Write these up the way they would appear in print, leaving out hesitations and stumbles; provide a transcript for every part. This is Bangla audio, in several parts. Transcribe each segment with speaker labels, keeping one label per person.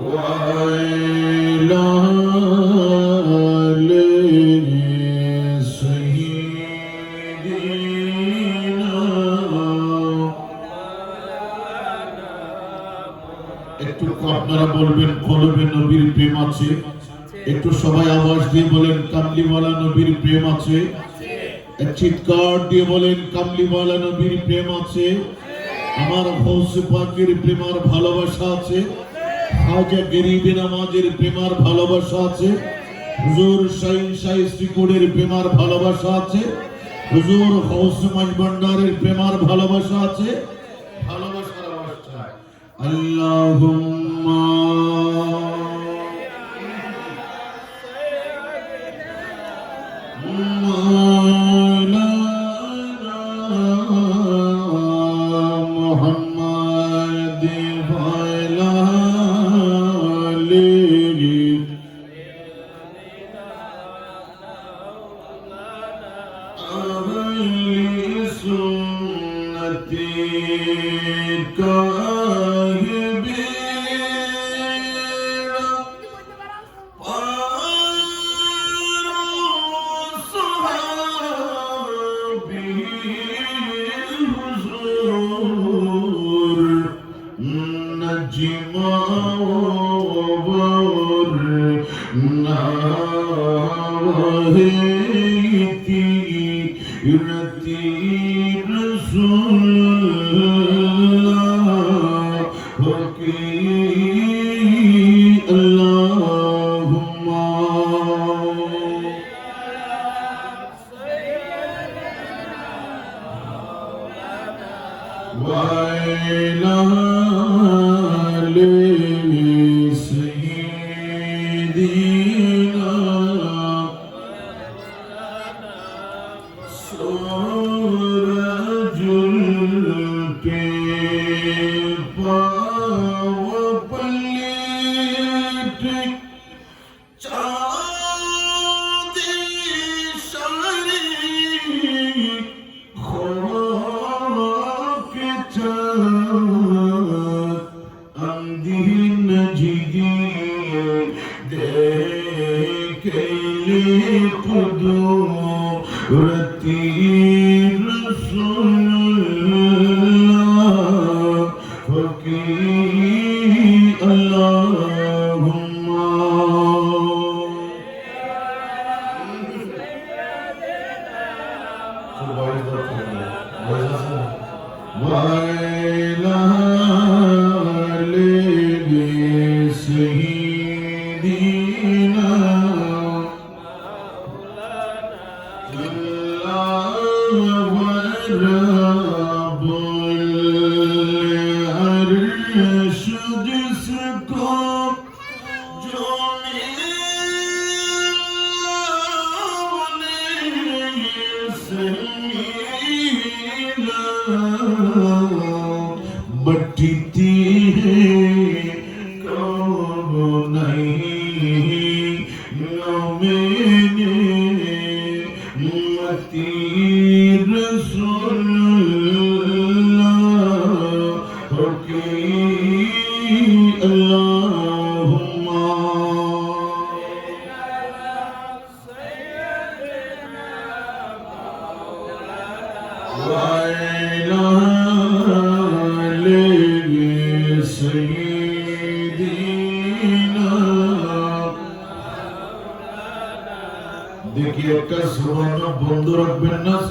Speaker 1: وعلى آل سيدنا একটু আপনারা বলবেন কলবে নবীর প্রেম আছে একটু সবাই আওয়াজ দিয়ে বলেন কামলিওয়ালা নবীর প্রেম আছে চিৎকার দিয়ে বলেন কামলিওয়ালা নবীর প্রেম আছে আমার গৌসে পাকের প্রেম আর ভালোবাসা আছে খাজা গরিবে নামাজের প্রেম আর ভালোবাসা আছে হুজুর শাইন শাইস্তি কোডের প্রেম আর ভালোবাসা আছে হুজুর গৌসে মাঝভান্ডারের প্রেম আর ভালোবাসা আছে ভালোবাসার অবস্থা আল্লাহুম্মা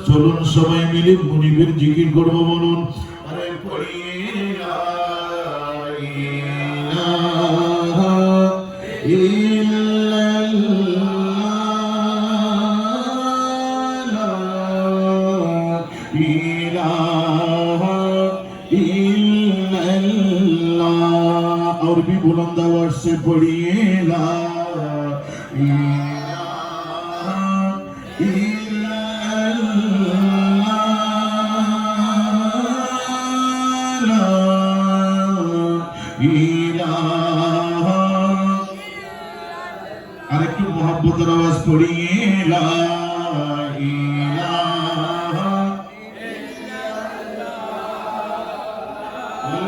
Speaker 1: চলুন সবাই মিলে মুনিবের জিকির করবো বলুন আরে और भी बुलंद आवाज से पढ़िए ला আরেকটু মোহাম্মতের আওয়াজ পড়িয়ে লা ইলাহা ইল্লাল্লাহ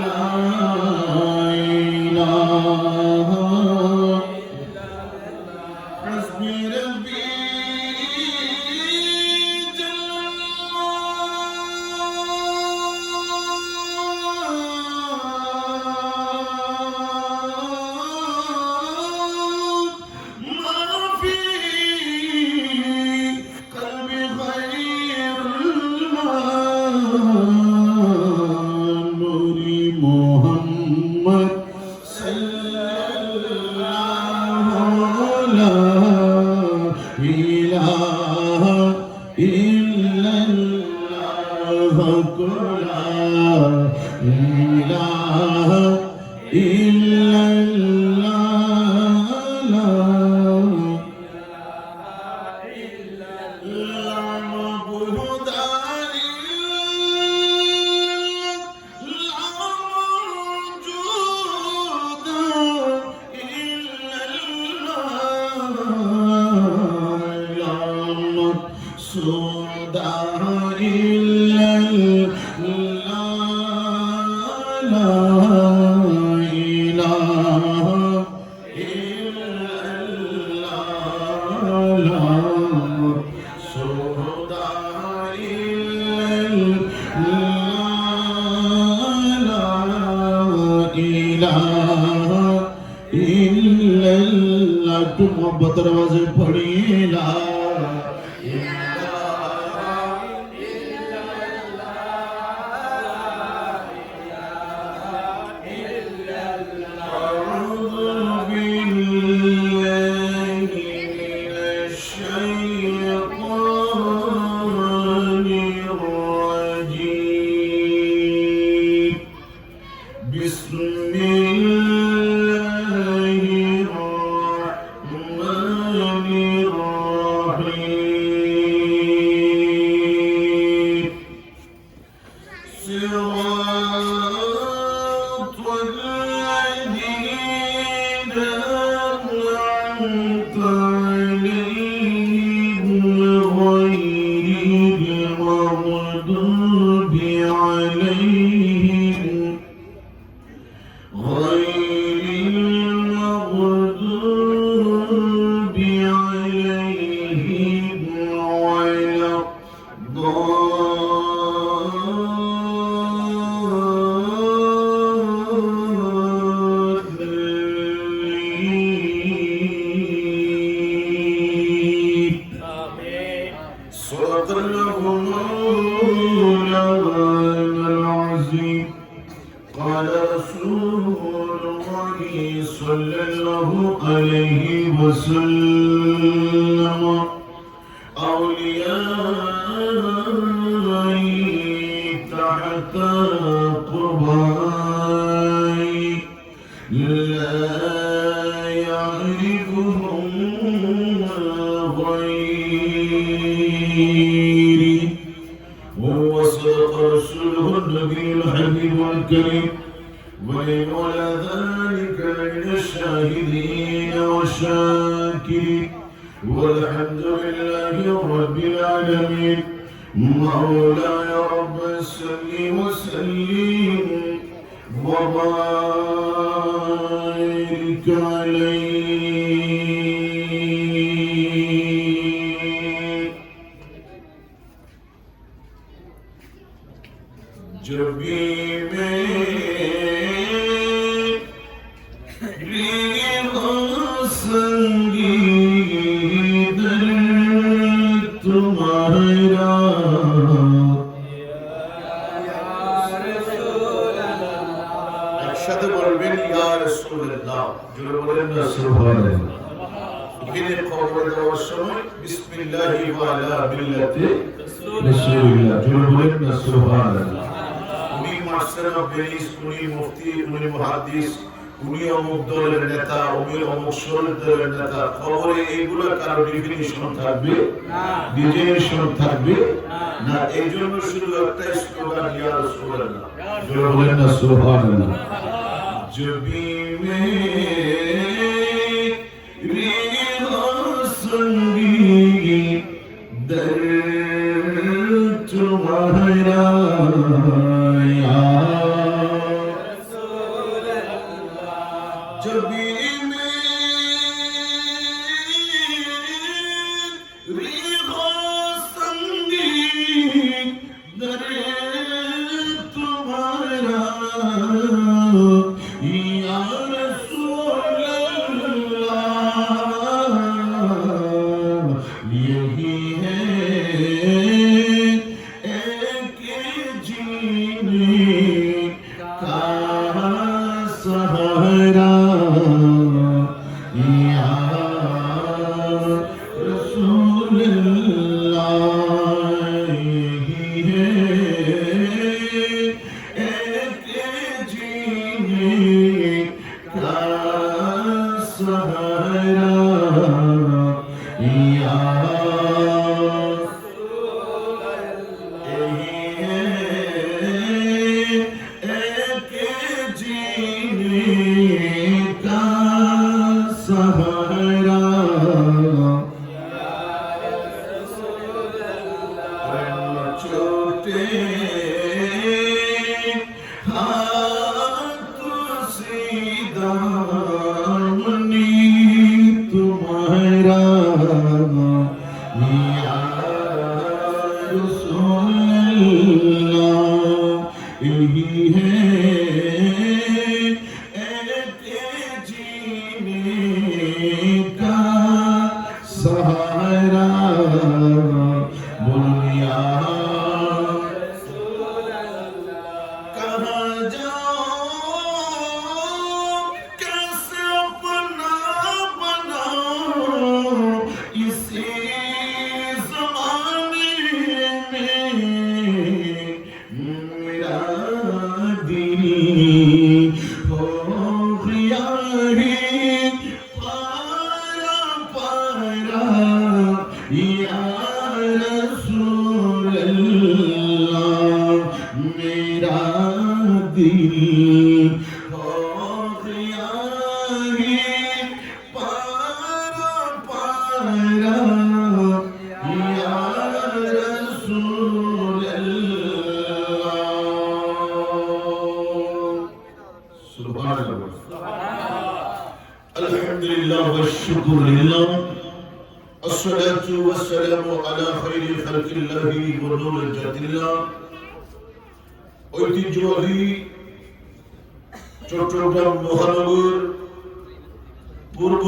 Speaker 1: লা ইলাহা ইলাহা ইল্লাল্লাহ লা तुम मोहब्बत दरवाजे पढ़िए ला قال رسول الله صلى الله عليه وسلم أوليائي تحت قبائي لا يعرفهم غيري وصدق رسوله النبي الحبيب الكريم ولولا ذلك من الشاهدين والشاكرين والحمد لله رب العالمين مولاي رب صل وسلم وبارك عليه जबी में संगीत तुम्हारा একসাথে বলবেন ইয়া রাসূলুল্লাহ জোরে বলেন না সুবহানাল্লাহ এখানে কবর দেওয়ার সময় বিসমিল্লাহি ওয়া আলা মিল্লাতি রাসূলুল্লাহ জোরে বলেন না সুবহানাল্লাহ মাস্টার অফ ভেনিস উনি মুফতি উনি মুহাদ্দিস উনি অমুক দলের নেতা উনি অমুক দলের নেতা খবরে এইগুলো কারো ডেফিনিশন থাকবে ডিজেনেশন থাকবে না এই জন্য শুধু একটা স্লোগান ইয়া রাসূলুল্লাহ জোরে বলেন না সুবহানাল্লাহ জবি মে রিহা সঙ্গী দর तुम्हारा का सहारा या अल्हम्दुलिल्लाह व शुक्रुलिल्लाह अस्सलातु वस्सलामु अला खैरि खल्किल्लाहि व नूरिल जातिल्लाह। ঐতিহ্যবাহী চট্টগ্রাম মহানগর পূর্ব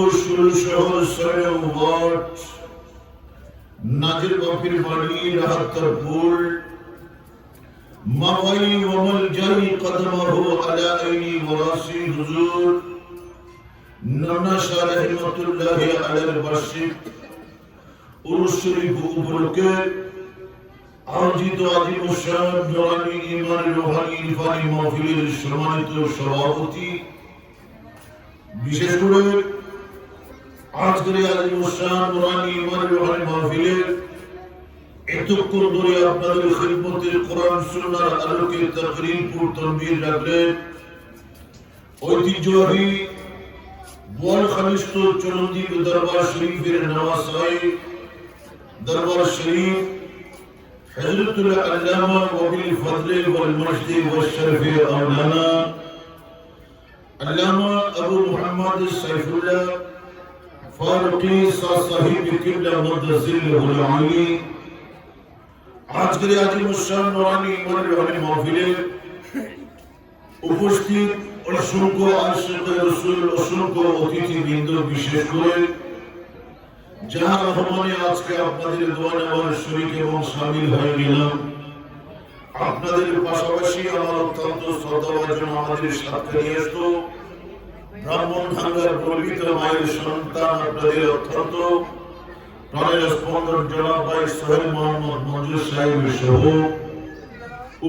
Speaker 1: শহর ৬ ওয়ার্ড নাজির বাফির বাড়ি রাহাতপুর মাওয়াই ওয়ামাল জারি কদমাহু আলা আইনি ওয়ারাসি হুজুর নানা শাহ রহমাতুল্লাহি আলাইহির বার্ষিক উরুস শরীফ উপলক্ষে আয়োজিত আজিম শান নুরানি ঈমান রুহানি ইরফানি মাহফিলের সম্মানিত সভাপতি, বিশেষ করে আজকের আজিম শান নুরানি ঈমান রুহানি মাহফিলের এতক্ষণ ধরে আপনাদের খিদমতের কোরআন সুন্নাহর আলোকে তাকরীর পুর তানবীর রাখলেন ঐতিহ্যবাহী বোয়াল খালিস্ত চরণদ্বীপ দরবার শরীফের নওয়াসাই দরবার শরীফ হযরতুল আল্লামা ওয়াবিল ফজল ওয়াল মজদ ওয়াল শরফ আওলানা আল্লামা আবু মুহাম্মদ সাইফুল্লাহ ফারুকী সাহিব কিবলা মুদজিলুল আলী আজকের আজিম শান নুরানি ঈমান রুহানি মাহফিলের উপস্থিত অসংখ্য আশিকে রাসূল, অসংখ্য অতিথিবৃন্দ, বিশেষ করে যারা রহমানে আজকে আপনাদের দোয়া নেওয়ার শরীক এবং শামিল হয়ে গেলাম। আপনাদের পাশাপাশি আমার অত্যন্ত শ্রদ্ধাভাজন আমাদের সাথে নিয়ে আসতো ব্রাহ্মণ ভাঙ্গার গর্বিত মায়ের সন্তান, আপনাদের অত্যন্ত প্রাণের স্পন্দন জনাব ভাই সোহেল মোহাম্মদ মঞ্জুর সাহেব সহ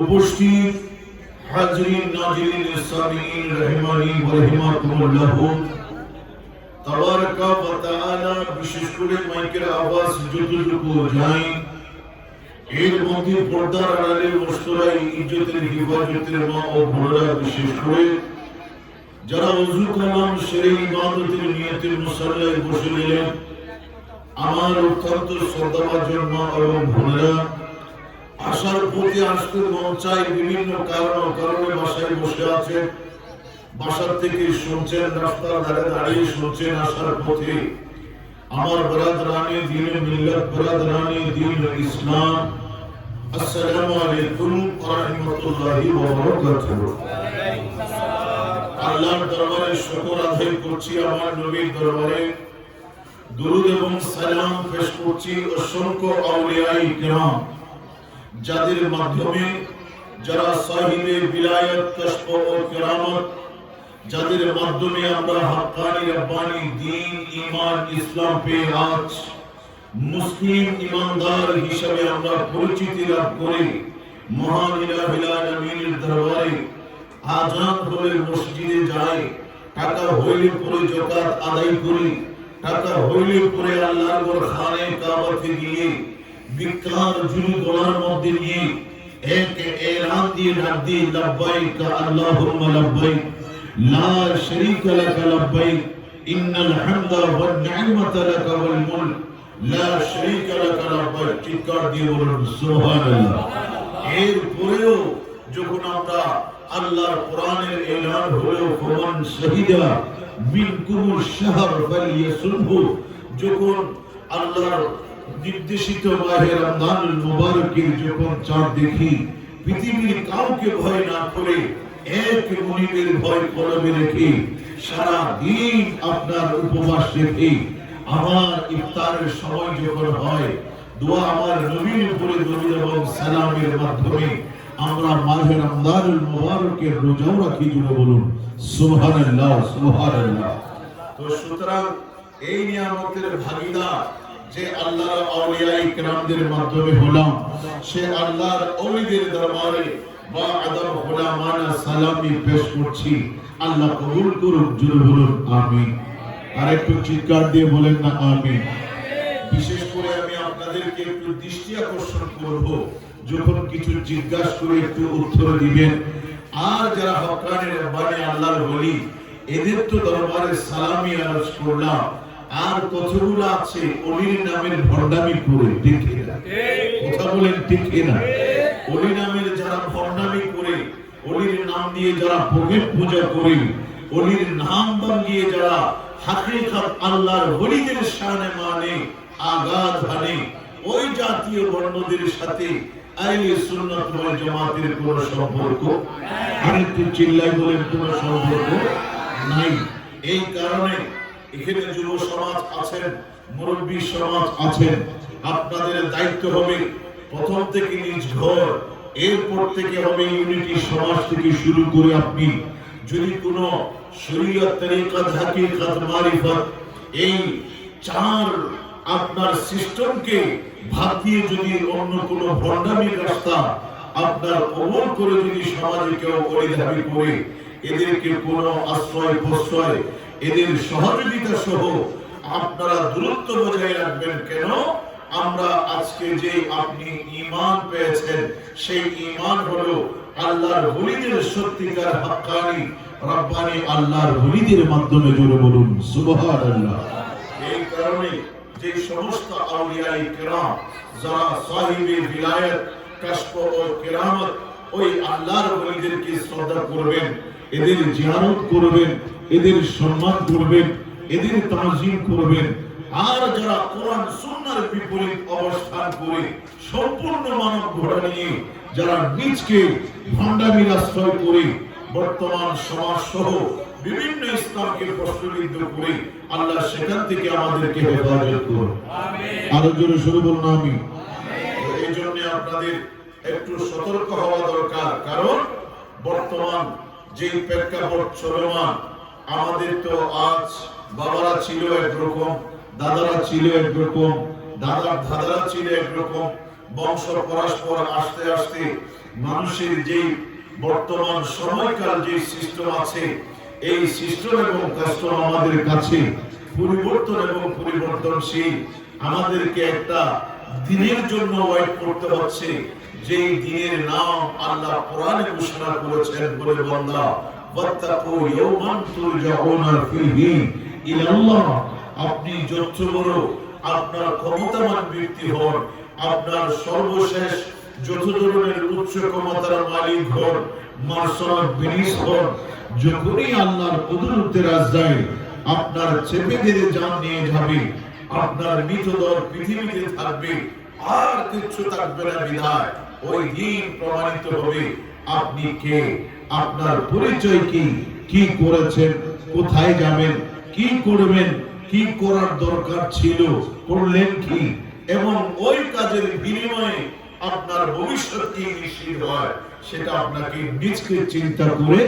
Speaker 1: উপস্থিত হাজরিন নাজিরিন সামিঈন রহিমানি ওয়া রহিমাকুমুল্লাহ তাবারাকা ওয়া তাআলা। বিশেষ করে মাইকের আওয়াজ যতটুকু যায় এর মধ্যে পর্দার আড়ালে মুস্তরাই ইজ্জতের হিফাজতের মা ও বোনেরা, বিশেষ করে যারা ওযু কালাম সেরে ইবাদতের নিয়তে মুসাল্লায় বসে গেলেন, আমার অত্যন্ত শ্রদ্ধাভাজন মা এবং বোনেরা, আসার পথে আসতে মন চাই, বিভিন্ন কারণে বাসায় বসে আছে, বাসার থেকে শুনছেন, রাস্তার ধারে দাঁড়িয়ে শুনছেন, আসার পথে আমার বরাদরানে দ্বীন মিল্লাত, বরাদরানে দ্বীন ইসলাম, আসসালামু আলাইকুম ওয়া রাহমাতুল্লাহি ওয়া বারাকাতুহু। আল্লাহর দরবারে শুকর আদায় করছি, আমার নবীর দরবারে দুরূদ এবং সালাম পেশ করছি অসংখ্য আউলিয়ায়ে কিরাম, যাদের মাধ্যমে যারা সাহিবে বিলায়াত, কাশফ ও কেরামত, যাদের মাধ্যমে আমরা হাক্কানি রব্বানি দ্বীন ঈমান ইসলাম পেয়ে আজ মুসলিম ঈমানদার হিসেবে আমরা পরিচিতি লাভ করে মহান ইলাহুল আলামিনের দরবারে আজান হলে মসজিদে যাই, টাকা হইলে পরে যাকাত আদায় করি, টাকা হইলে পরে আল্লাহর ঘর খানে কাবাতে গিয়ে বিকার জুলু গলার মধ্যে নিয়ে এক এলান দিয়ে ডাক দিয়ে লব্বাইক আল্লাহুম্মা লব্বাইক লা শারীকা লাক লব্বাইক ইন্নাল হামদা ওয়ান নি'মাতা লাক ওয়াল মুলক লা শারীকা লাক লব্বাইক। চিৎকার দিয়ে বলুন সুবহানাল্লাহ। এরপরেও যখন আমরা আল্লাহর কোরআনের এলান হলো ফামান শাহিদা মিনকুমুশ শাহর ফালিয়াসুমহু, যখন আল্লাহর নির্দেশিত মাহে রমজানুল মুবারকের যখন চাঁদ দেখি, পৃথিবীর কাউকে ভয় না করে এক মুনিবের ভয় কলবে রেখে সারা দিন আপনার উপবাস রেখে আমার ইফতারের সময় যখন হয়, দোয়া আমার নবীর উপরে দরুদ এবং সালামের মাধ্যমে আমরা মাহে রমজানুল মুবারকের রোজাও রাখি। জুড়ে বলুন সুবহানাল্লাহ সুবহানাল্লাহ। তো সুতরাং এই নিয়ামতের ভাগীদার যে আল্লাহর আউলিয়া ইকরামদের মাধ্যমে হলাম, সে আল্লাহর ওলিদের দরবারে বা আদব গোলামানা সালামি পেশ করছি। আল্লাহ কবুল করুন। জুড়ে বলুন আমিন। আর একটু চিৎকার দিয়ে বলেন না আমিন। বিশেষ করে আমি আপনাদেরকে একটু দৃষ্টি আকর্ষণ করব, যখন কিছু জিজ্ঞাসা করে একটু উত্তর দিবেন। আর যারা হকানি রব্বানি আল্লাহর ওলি, এদের তো দরবারে সালামি আরজ করলাম, আর কতগুলো আছে ওলির নামের ভণ্ডামি করে, ঠিক না? কথা বলেন ঠিক না? ওলি নামের যারা ভণ্ডামি করে, ওলির নাম দিয়ে যারা ভোগের পূজা করে, ওলির নাম বানিয়ে যারা হাকিকত আল্লাহর ওলিদের শানে মানে আঘাত হানে, ওই জাতীয় বর্ণদের সাথে আহলে সুন্নাত ওয়াল জামাতের কোন সম্পর্ক? আরেকটু চিল্লাই বলেন, কোন সম্পর্ক নাই। এই কারণে এখানে যুব সমাজ আছেন, মুরব্বী সমাজ আছেন, আপনাদের দায়িত্ব হবে প্রথম থেকে নিজ ঘর, এরপর থেকে হবে ইউনিটি সমাজ থেকে শুরু করে আপনি যদি কোনো শরীয়ত তরিকত হাকিকত মারিফত এই চার আপনার সিস্টেমকে ভাগ দিয়ে যদি অন্য কোনো ভণ্ডামির রাস্তা আপনার কবল করে যদি সমাজে কেউ পরিধাবি করে, এদেরকে কোনো আশ্রয় প্রশ্রয়, এদের সহযোগিতা সহ আপনারা দূরত্ব বজায় রাখবেন। কেন? আমরা আজকে যে আপনি ঈমান পেয়েছেন, সেই ঈমান হলো আল্লাহর ওলিদের সত্যিকার হাক্কানি রব্বানি আল্লাহর ওলিদের মাধ্যমে। জুড়ে বলুন সুবহানাল্লাহ। এই কারণে যে সমস্ত আউলিয়া ইকরাম যারা সাহিবে বিলায়েত কাশফ ও কেরামত, ওই আল্লাহর ওলিদেরকে শ্রদ্ধা করবেন, এদের জিয়ারত করবেন, এদের সম্মান করবেন, এদের তাজিম করবেন। আর যারা কোরআন সুন্নাহর বিপরীত অবস্থান করে সম্পূর্ণ মানব ঘোড়া নিয়ে যারা নিজকে ভণ্ডামির আশ্রয় করে বর্তমান সমাজ সহ বিভিন্ন ইসলামকে প্রশ্নবিদ্ধ করে, আল্লাহ সেখান থেকে আমাদেরকে হেফাজত করুন। আরো জোরে শুরু বলুন আমি। এই জন্য আপনাদের একটু সতর্ক হওয়া দরকার, কারণ বর্তমান যে প্রেক্ষাপট চলমান, আমাদের তো আজ বাবারা ছিল একরকম, দাদারা ছিল একরকম, দাদার দাদারা ছিল একরকম, বংশ পরস্পর আস্তে আস্তে মানুষের যে বর্তমান সময়কাল যে সিস্টেম আছে, এই সিস্টেম এবং কাস্টম আমাদের কাছে পরিবর্তন এবং পরিবর্তনশীল। আমাদেরকে একটা দিনের জন্য ওয়েট করতে হচ্ছে, যে দিনের নাম আল্লাহ কোরআনে ঘোষণা করেছেন, বলে বান্দা ওয়াত্তাকু ইয়াওমান তুরজাউনা ফীহি ইলাল্লাহ। আপনি যত বড় আপনার ক্ষমতাবান ব্যক্তি হন, আপনার সর্বশেষ যত ধরনের উচ্চ ক্ষমতার মালিক হন, মার্শাল বিনিস হন, যখনই আল্লাহর কুদরতের রাজধানী আপনার চেপে ধরে জান নিয়ে যাবে, আপনার মৃতদেহ পৃথিবীতে থাকবে, আর কিছু থাকবে না। বিধায় ওই দিন প্রমাণিত হবে আপনি কে, আপনার পরিচয় কি, কি করেছেন, কোথায় যাবেন, কি করবেন, কি করার দরকার ছিল, করলেন কি, এবং ওই কাজের বিনিময়ে আপনার ভবিষ্যৎ কি নিশ্চিত হয়, সেটা আপনাকে নিজকে চিন্তা করে,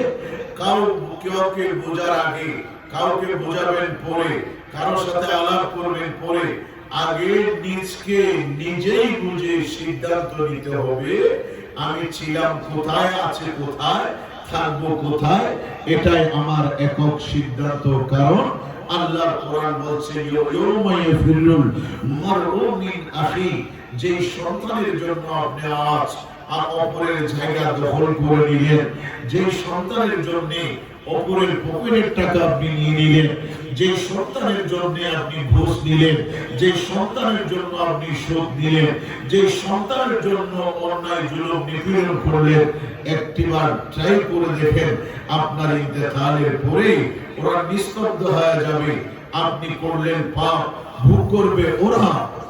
Speaker 1: কাউকে বোঝার আগে, কাউকে বোঝাবেন পরে, কারোর সাথে আলাপ করবেন পরে, আগে নিজকে নিজেই বুঝে সিদ্ধান্ত নিতে হবে আমি ছিলাম কোথায়, আছে কোথায়, থাকবো কোথায়, এটাই আমার একক সিদ্ধান্ত। কারণ আল্লাহ কোরআন বলছে ইয়াউমা ইয়াফিরুল মারউ মিন আখি, যে সন্তানের জন্য আপনি আজ অপরের জায়গা দখল করে নিলেন, যে সন্তানের জন্য অপরের পকেটের টাকা আপনি নিয়ে নিলেন, যে সন্তানের জন্য আপনি ঘুষ নিলেন, যে সন্তানের জন্য আপনি সুদ দিলেন, যে সন্তানের জন্য অন্যায় জুলুম নিপীড়ন করলেন, একটিবার ট্রাই করে দেখেন আপনার ইন্তেকালের পরে ওরা নিস্তব্ধ হয়ে যাবে। আপনি করলেন পাপ, ভোগ করবে ওরা,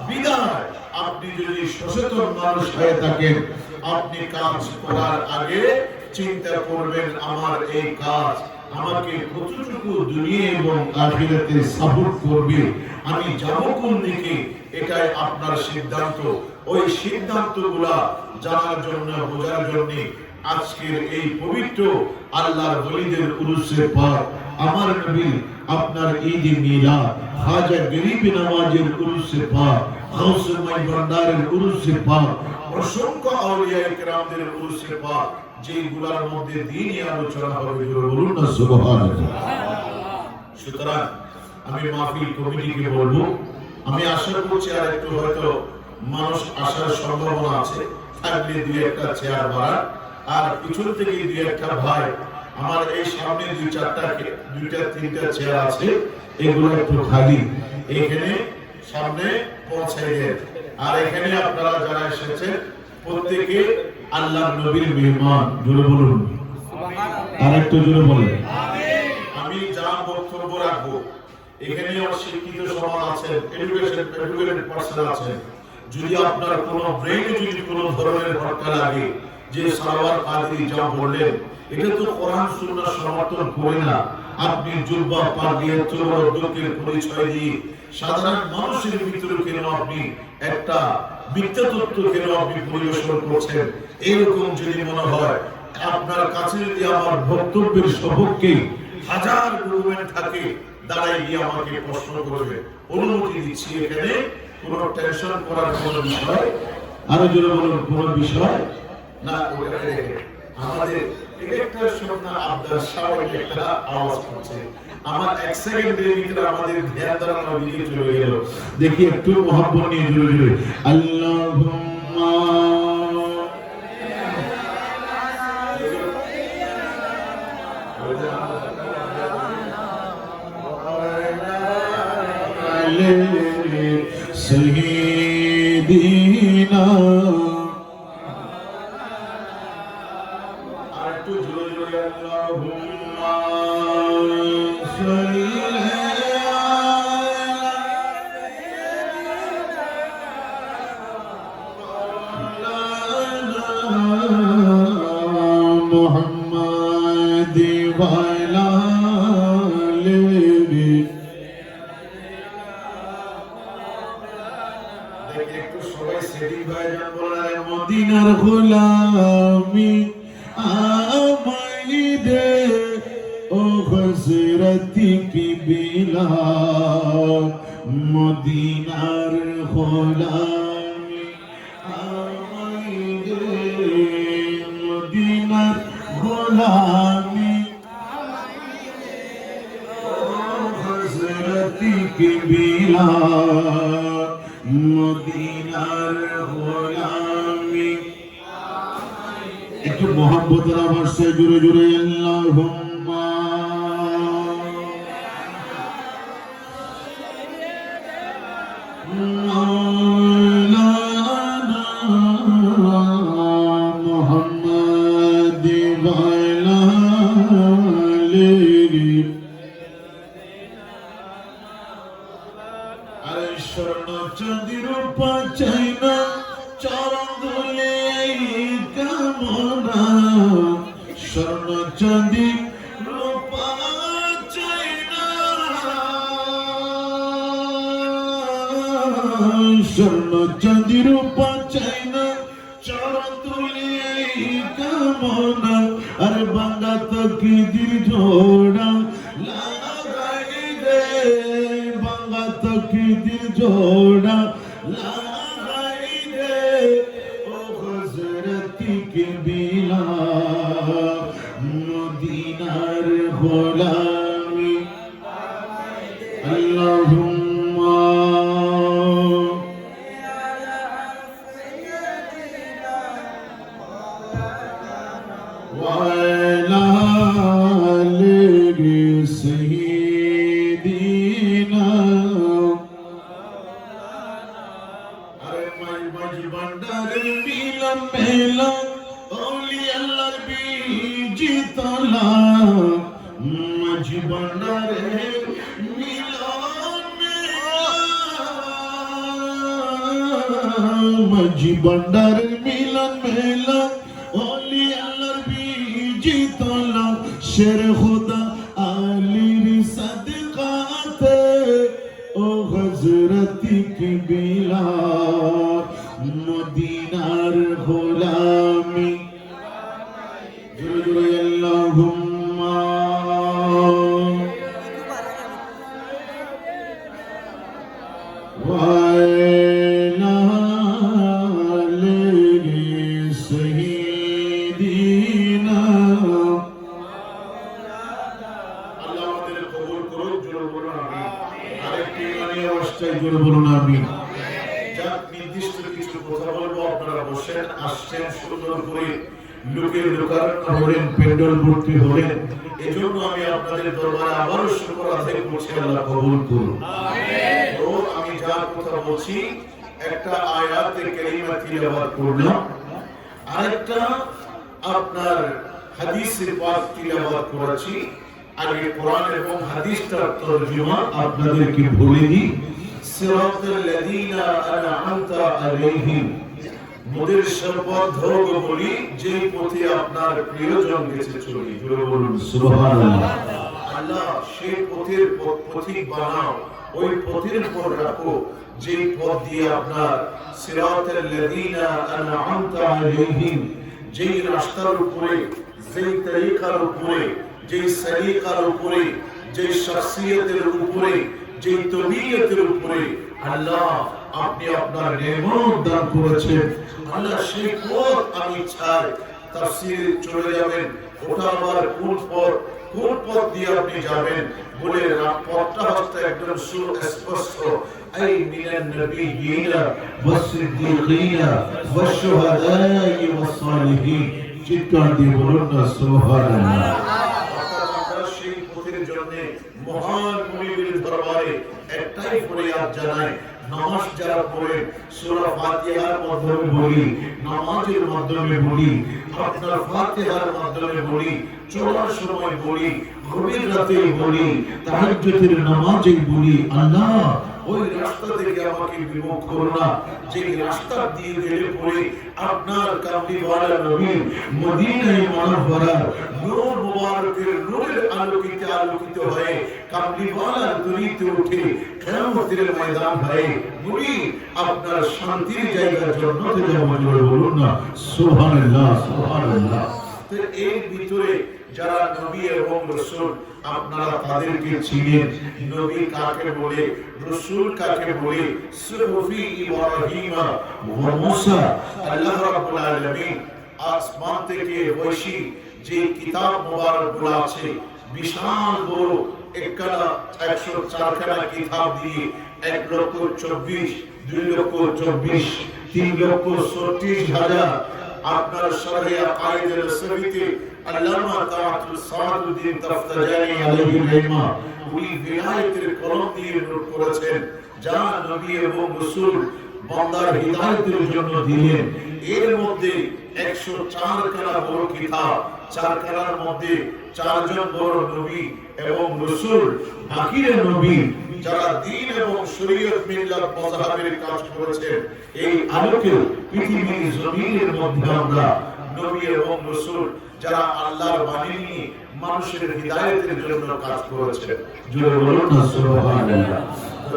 Speaker 1: বিদায়। আপনি যদি সচেতন মানুষ হয়ে থাকেন, আপনি কাজ করার আগে চিন্তা করবেন আমার এই কাজ আমাকে কতটুকু দুনিয়া এবং আখিরাতে সাপোর্ট করবে, আমি যাব কোন দিকে, এটাই আপনার সিদ্ধান্ত। ওই সিদ্ধান্তগুলা জানার জন্য, বোঝার জন্য আজকের এই পবিত্র আল্লাহর ওলিদের উরুসে পাক, আমার নবী আপনার ঈদ মিলাদ, খাজা গরিব নওয়াজের উরুসে পাক, গাউসে মাই ভান্ডারের উরুসে পাক, অসংখ্য আউলিয়া কিরামদের উরুসে পাক, যেগুলোর মধ্যে দ্বীনি আলোচনা হবে, বলুন না সুবহানাল্লাহ। সুতরাং আমি মাহফিল কমিটিকে বলবো, আমি আশা করছি আর একটু হয়তো মানুষ আসার সম্ভাবনা আছে, থাকলে দুই একটা চেয়ার বাড়ান, আর পিছন থেকে দুই একটা ভাই আমার এই সামনে দুইটা তিনটা চেয়ার আছে, এগুলো একটু খালি এখানে সামনে পৌঁছাই দেন। আর এখানে আপনারা যারা এসেছেন প্রত্যেকে আল্লাহর নবীর মেহমান, জোরে বলুন আর একটু জোরে বলেন। আমি যা বক্তব্য রাখবো, এখানে শিক্ষিত সমাজ আছেন, এডুকেটেড পারসন আছেন, যদি আপনার কোনো ব্রেইনে যদি কোনো ধরনের ভটকা লাগে যে সালোয়ার কাদরি যা বললেন এটা তো কোরআন সুন্নাহ সমর্থন করে না, আপনি জুব্বা পাগড়ি চোরদের পরিচয় দিয়ে সাধারণ মানুষের ভিতরে কেন আপনি একটা মিথ্যা তথ্য কেন আপনি পরিবেশন করছেন, এরকম যদি মনে হয় আপনার কাছে, যদি আমার বক্তব্যের সপক্ষে হাজার ডকুমেন্ট থাকে, দাঁড়াই গিয়ে আমাকে প্রশ্ন করবে, অনুমতি দিচ্ছি। এখানে কোনো টেনশন করার কোনো বিষয়, আরো জোরে বলুন, কোনো বিষয় না। আমাদের একটা শব্দ আব্দুল শাওয়াল একটা আওয়াজ করছে, আমার এক সেকেন্ডের ভিতরে আমাদের ধ্যান ধারণা দিকে চলে গেল। দেখি একটু মহব্বত নিয়ে জোরে জোরে আল্লাহুম্মা সাইয়্যিদিনা, আর একটু জোরে জোরে আল্লাহুম্মা সাল্লি মুহাম্মাদ ওয়া আলা আলিহি। একটু সবাই সেদিন ভাই জান বলেন, মদিনার গোলামি আমায় দে ও হযরতি কি বিলা, মদিনার গোলামি আমায় দে, মদিনার গোলামি ও হযরতি কি বিলা, মদিনার গোলামি। একটু মোহাম্মতের আওয়াজ সে জুড়ে জুড়ে আল্লাহুম্মা মুহাম্মাদ ওয়া আলা আলিহি। আরে স্বর্ণ চাঁদি রূপা চাই না, চরণ ধুলে কামনা, স্বর্ণ চাঁদি রূপা চাই না, স্বর্ণ চাঁদি রূপা চাই না, চরণ ধুলে কামনা, আর বাংলা তকদির জোড়া লাগাই দে, বাংলা তকদির জোড়া লাগাই দে ও হযরতি কি বিলা, মদিনার গোলামি আল্লাহুম্মা وعلى آل سيدنا अरे मज बंडर मिलन मेला ओली अल्लाह बीजी तला मज बंडर मिलन मेला मज बंडर मिलन मेला ओली अल्लाह बीजी तला शेर खुदा आलिर सदकाते ओ हजरती की बिला मदीनार गोलामी जुरुजुरु अल्लाहुम्मा वाला आलिहि सय्यिदिना আল্লাহ আমাদের কবুল করুন জোরে বলুন আমিন আরেকটি মানে অবস্থায় জোরে বলুন আমিন যাক নির্দিষ্ট কিছু কথা বলবো আপনারা বসেন আসছেন সুন্দর করে লোকের লোকারণ্য হলেন প্যান্ডেল ভর্তি হলেন এজন্য আমি আপনাদের দরবারে আবারও শুকর আদায় করছি আল্লাহ কবুল করুন আমিন তো আমি যা কথা বলছি একটা আয়াতে কারিমা তিলাওয়াত করলাম আরেকটা আপনার হাদিসে পাক তিলাওয়াত করেছি আগে কোরআন এবং হাদিসটার তরজমা আপনাদেরকে বলে দিই সিরাতাল লাযিনা আনআমতা আলাইহিম মোদের শপথ হোক বলি যে পথে আপনার প্রিয়জন গেছে চলি জোরে বলুন সুবহানাল্লাহ আল্লাহ সেই পথের পথিক বানাও ওই পথের উপর রাখো যে পথ দিয়ে আপনার সিরাতাল লাযিনা আনআমতা আলাইহিম যেই রাস্তার উপরে যেই তরিকার উপরে যেই সলিকার উপরে যেই শখসিয়তের উপরে যেই তবিয়তের উপরে আল্লাহ আপনি আপনার নেমত দান করেছেন আল্লাহ সেই পথ আমি চাই তাফসীরে চলে যাবেন ওটা আবার কোন পথ দিয়ে আপনি যাবেন বলে পথটা হচ্ছে একদম সুস্পষ্ট আই মিনান নবিয়িনা ওয়াস-সিদ্দীকিনা ওয়াশ-শুহাদাই ওয়াস-সালিহিন চিৎকার দিয়ে বলুন না সুবহানাল্লাহ সেই পথের জন্য মহান মুনিবের দরবারে একটাই ফরিয়াদ জানাই নামাজ যারা পড়েন সূরা ফাতিহার মাধ্যমে বলি নামাজের মাধ্যমে বলি আপনার ফাতিহার মাধ্যমে বলি চলার সময় বলি গভীর রাতে বলি তাহাজ্জুদের নামাজে বলি আল্লাহ ওই রাস্তা থেকে আমাকে বিমুখ করো না যে রাস্তা দিয়ে গেলে পরে আপনার কামলিওয়ালা নবী মদিনায়ে মুনাওয়ারা নূর মুবারকের নূরের আলোকিতে আলোকিত হয়ে কামলিওয়ালার দুনিতে উঠে কিয়ামতের ময়দান হয়ে নবী আপনার শান্তির জায়গা জান্নাতে যাওয়ার জন্য বলুন না সুবহানাল্লাহ সুবহানাল্লাহ তো এর ভিতরে যারা নবী এবং রাসূল আপনারা তাদেরকে চিনেন নবী কাকে বলে রাসূল কাকে বলে সুফি ইব্রাহিম ওয়া মুসা আল্লাহ রাব্বুল আলামিন আসমান থেকে বৈশি যে কিতাব মুবারকগুলো আছে বিশাল বড় একখানা 104 খানা কিতাব দিয়ে 1,24,000 2,24,000 3,37,000 আপনার শরহে আকায়েদ সবিতে আল্লামা তাআতুল সাদউদ্দিন তাফতাজানি আলাইহি রাহমা উনি বিলায়েতের কলম দিয়ে নোট করেছেন যা নবী এবং রাসূল বান্দার হিদায়াতের জন্য দিলেন এর মধ্যে 104 খানা বড় কিতাব 4 খানার মধ্যে 4 জন বড় নবী এবং রাসূল বাকিরা নবী যারা দ্বীন এবং শরীয়ত মিল্লাত মাযহাবের কাজ করেছেন এই আলোকে পৃথিবীর জমিনের মধ্যে আমরা নবী এবং রাসূল যারা আল্লাহর বাণী নিয়ে মানুষের হিদায়াতের জন্য কাজ করেছেন জোরে বলুন না সুবহানাল্লাহ তো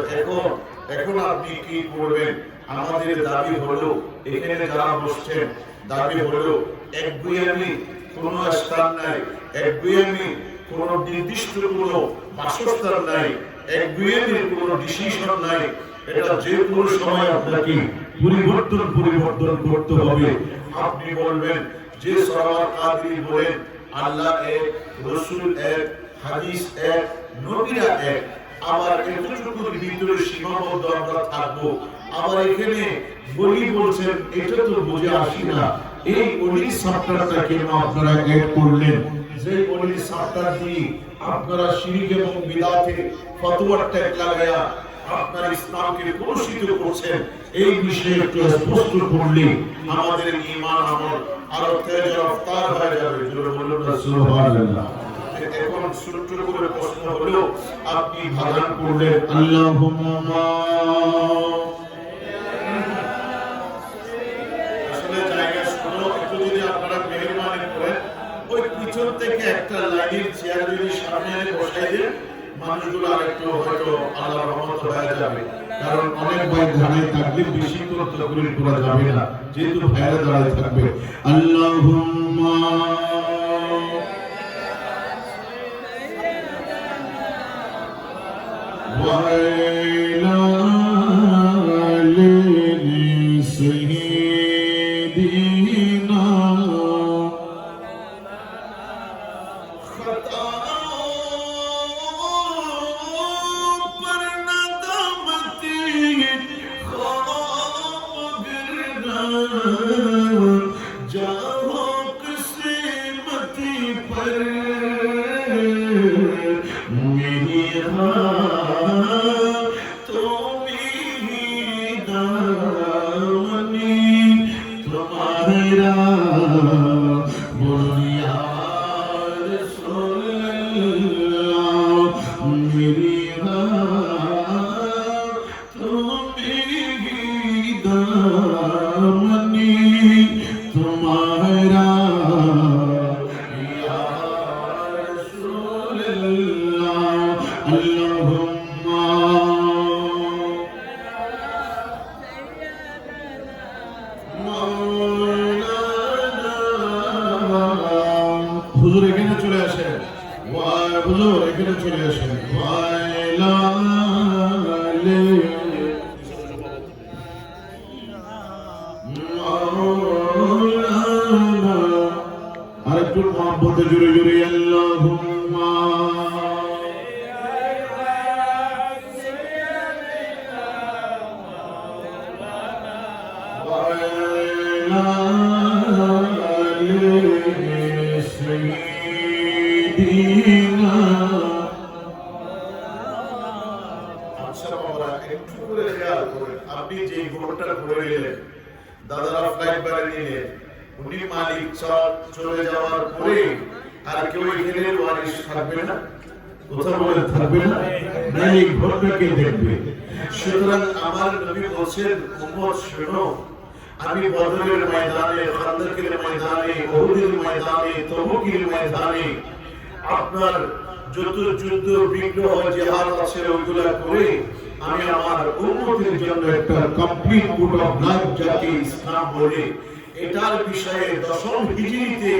Speaker 1: এখন আপনি কি করবেন আমাদের দাবি হলো এখানে যারা বসছেন দাবি হলো একগুঁয়েমি কোনো স্থান নাই একগুঁয়েমি কোনো নির্দিষ্ট কোনো বাসস্থান নাই একগুঁয়েমির কোনো ডিসিশন নাই এটা যে কোনো সময় আপনাকে পরিবর্তন করতে হবে আপনি বলবেন যে সরওয়ার কাদরি বলেন আল্লাহ এক, রাসূল এক, হাদিস এক, নবীরা এক। আবার এতটুকুর ভিতরে সীমাবদ্ধ আমরা থাকবো। আবার এখানে বলি বলছেন, এটা তো বুঝে আসি না, এই ওলি সাপ্টারটা কেন আপনারা এড করলেন? যে ওলি সাপ্টার দিয়ে আপনারা শিরক এবং বিদআতে ফতোয়ার ট্যাগ লাগায়া আপনারা ইসলামকে কলুষিত করছেন, এই বিষয়ে একটু স্পষ্ট করলে আমাদের ঈমান আমল আরো তেজ রফতার হয়ে যাবে। জোরে বলুন না সুবহানাল্লাহ। এখন ছোট্ট করে প্রশ্ন হলো, আপনি বাগান করলেন আল্লাহুম্মা, আসলে জায়গা শুনো, একটু যদি আপনারা মেহরবানি করেন ওই পিছন থেকে একটা লাইনের চেয়ার যদি সামনে এনে বসাই দেন, মানুষগুলো আরেকটু হয়তো আল্লাহর রহমত হয়ে যাবে। কারণ অনেক ভাই দাঁড়িয়ে থাকলে বেশি করে তকবীর করা যাবে না, যেহেতু ভাইরা দাঁড়িয়ে থাকবে। আল্লাহুম্মা وعلى آل سيدنا خطا پر ندامتی خواب گرنا جاؤ قسمتی پر میری হুজুর এখানে চলে আসেন, হুজুর এখানে চলে আসেন। আরেকটু মহব্বতে জুড়ে জুড়ে আল্লাহুম্মা আপনি যে ঘোড়াটা ঘুরে গেলেন, দাদারা ফ্লাইট বাড়ি নিলেন, উনি মালিক চলে যাওয়ার পরে আর কেউ এখানে ওয়ারিশ থাকবে না, কথা বলে থাকবে না, নাই এই ঘোড়াটাকে দেখবে। সুতরাং আমার নবী বলছেন, উম্মত শোনো, আমি বদরের ময়দানে, খান্দকের ময়দানে, উহুদের ময়দানে, তবুকের ময়দানে আপনার যত যুদ্ধ বিগ্রহ জিহাদ আছে ওইগুলা করে আমি আমার উম্মতের জন্য একটা কমপ্লিট কোড অফ লাইফ যাকে ইসলাম বলে, এটার বিষয়ে 10ম হিজরিতে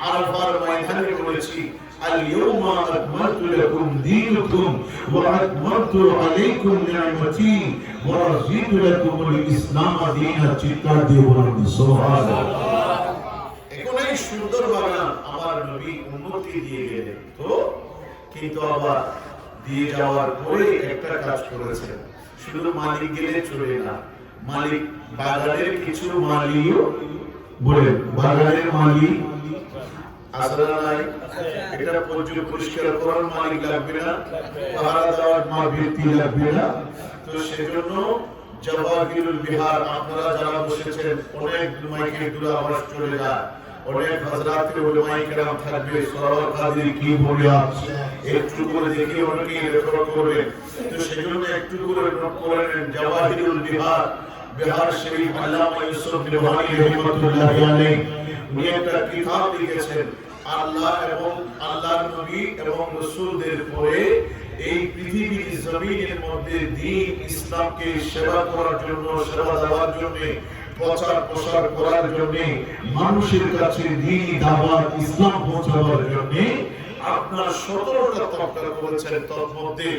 Speaker 1: আরাফার ময়দানে বলেছি, আল-ইয়াওমা আকমালতু লাকুম দীনাকুম ওয়া আকমালতু আলাইকুম নি'মাতি ওয়া রাযীতু লাকুমুল ইসলাম দীনান। চিৎকার দিয়ে বলুন সুবহানাল্লাহ। এখন এই সুন্দর বাগান আমার নবী উম্মতকে দিয়ে গেলেন, তো কিন্তু আবার দিয়ে যাওয়ার পরে একটা কাজ করেছেন, শুধু মালিক গেলে চলে না, মালিক বাগানের কিছু মালিও বলেন, বাগানের মালিক আসলে নাই, এটা পরিষ্কার করার মালিক লাগবে না, পাহারা দেওয়ার ব্যক্তি লাগবে না। তো সেজন্য জাওয়াহিরুল বিহার আপনারা যারা বসেছেন, অনেক মাইকের দূরে আওয়াজ চলে যায়, অনেক হযরতের উলামায়ে কেরাম থাকবে, সরওয়ার কাদের কি বলে আছে একটু করে দেখি, অনেকে রেকর্ড করবেন। তো সেজন্য একটু করে নোট করে নেন, জাওয়াহিরুল বিহার, বিহার শরীফ আল্লামা ইউসুফ নিবহানী রাহমাতুল্লাহি আলাইহি উনি একটা কিতাব লিখেছেন, আল্লাহ এবং আল্লাহর নবী এবং রাসূলদের পরে এই পৃথিবীর জমিনের মধ্যে দ্বীন ইসলামকে সেবা করার জন্য, সেবা দেওয়ার জন্য, প্রচার প্রসার করার জন্য, মানুষের কাছে দ্বীন দাওয়াত ইসলাম পৌঁছাবার জন্য আপনার 17টা তবকা করেছেন। তার মধ্যে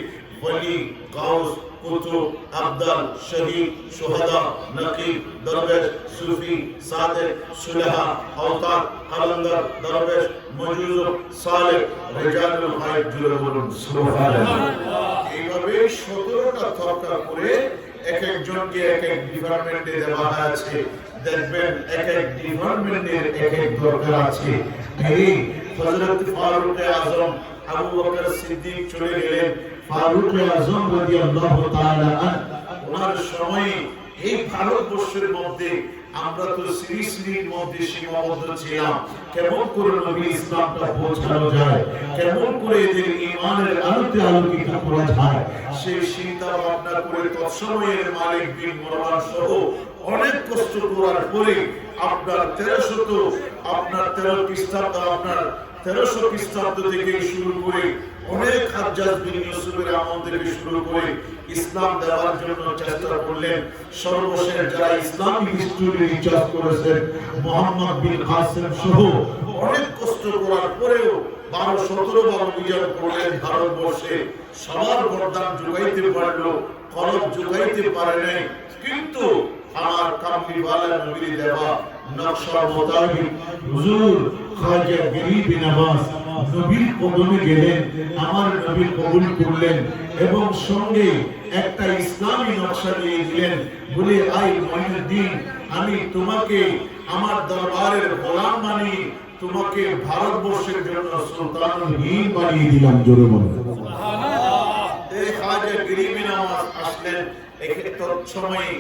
Speaker 1: ওলি, গাউস, কুতুব, আবদাল, শহীদ, শুহাদা, নকিব, দরবেশ, সুফি, সাদেক, সুলেহা, আওতার, কালান্দার, দরবেশ, মজুজ, সালেহ, রিজালুল গায়ব। জুড়ে বলুন সুবহানাল্লাহ। এইভাবে 17টা তবকা করে এক একজনকে এক এক ডিপার্টমেন্টে দেওয়া আছে। দেখবেন এক এক ডিপার্টমেন্টের এক এক দরকার আছে। এই হযরত ফারুক আযম আবু বকর সিদ্দিক চলে গেলেন। ফারুক আযম রাদিয়াল্লাহু তাআলা ওনার সময়ে এই ভারতবর্ষের মধ্যে আমরা তো শ্রীর মধ্যে সীমাবদ্ধ ছিলাম। কেমন করে নবী ইসলামটা পৌঁছানো যায়, কেমন করে এদের ঈমানের আলোতে আলোকিত করা যায়, সেই চিন্তা ভাবনা করে তৎসময়ের মালিক বিন মারওয়ান সহ অনেক কষ্ট করার পরে আপনার 1300 খ্রিস্টাব্দ থেকে শুরু করে অনেক হাজ্জাজ বিন ইউসুফের আমল থেকে শুরু করে ইসলাম দেওয়ার জন্য চেষ্টা করলেন। সর্বশেষ যারা ইসলামিক হিস্ট্রি রিসার্চ করেছেন মুহাম্মদ বিন কাসেম সহ অনেক কষ্ট করার পরেও 12-17 বার অভিযান করলেন ভারতবর্ষে। সবার বরদান যোগাইতে পারলো, কলব যোগাইতে পারে নাই। কিন্তু আমার কামলিওয়ালা নবীর দেওয়া নকশা মোতাবেক হুজুর খাজা গরিব নওয়াজ নবীর কদমে গেলেন, আমার নবী কবুল করলেন এবং সঙ্গে একটা ইসলামী নকশা দিয়ে দিলেন। বলে আই মঈনুদ্দিন, আমি তোমাকে আমার দরবারের গোলাম বানিয়ে তোমাকে ভারতবর্ষের জন্য সুলতানুল হিন্দ বানিয়ে দিলাম। জোরে বলুন সুবহানাল্লাহ। এই খাজা গরিব নওয়াজ আসলেন। সময়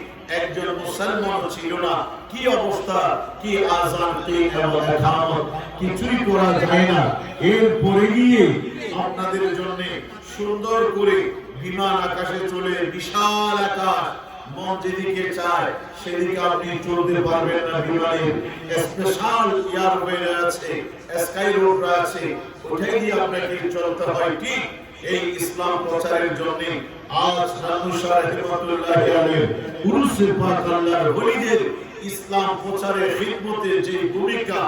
Speaker 1: একজন মুসলমান ছিল না। কি অবস্থা, কি আযান, কি ইকামত, কিছুই করা যায় না। এরপরে গিয়ে আপনাদের জন্য সুন্দর করে বিমান আকাশে চলে, বিশাল আকাশ, মন যেদিকে চায় সেদিকে আপনি চলতে পারবেন না। বিমানের স্পেশাল এয়ারওয়ে আছে, স্কাই রোড আছে, ওটাই দিয়ে আপনাকে চলতে হয়। ঠিক এই ইসলাম প্রচারের জন্য আজ নানুশাহ রাহমাতুল্লাহি আলাইহি উরুসে পাক আল্লাহর ওলিদের ইসলাম প্রচারে খিদমতে যে ভূমিকা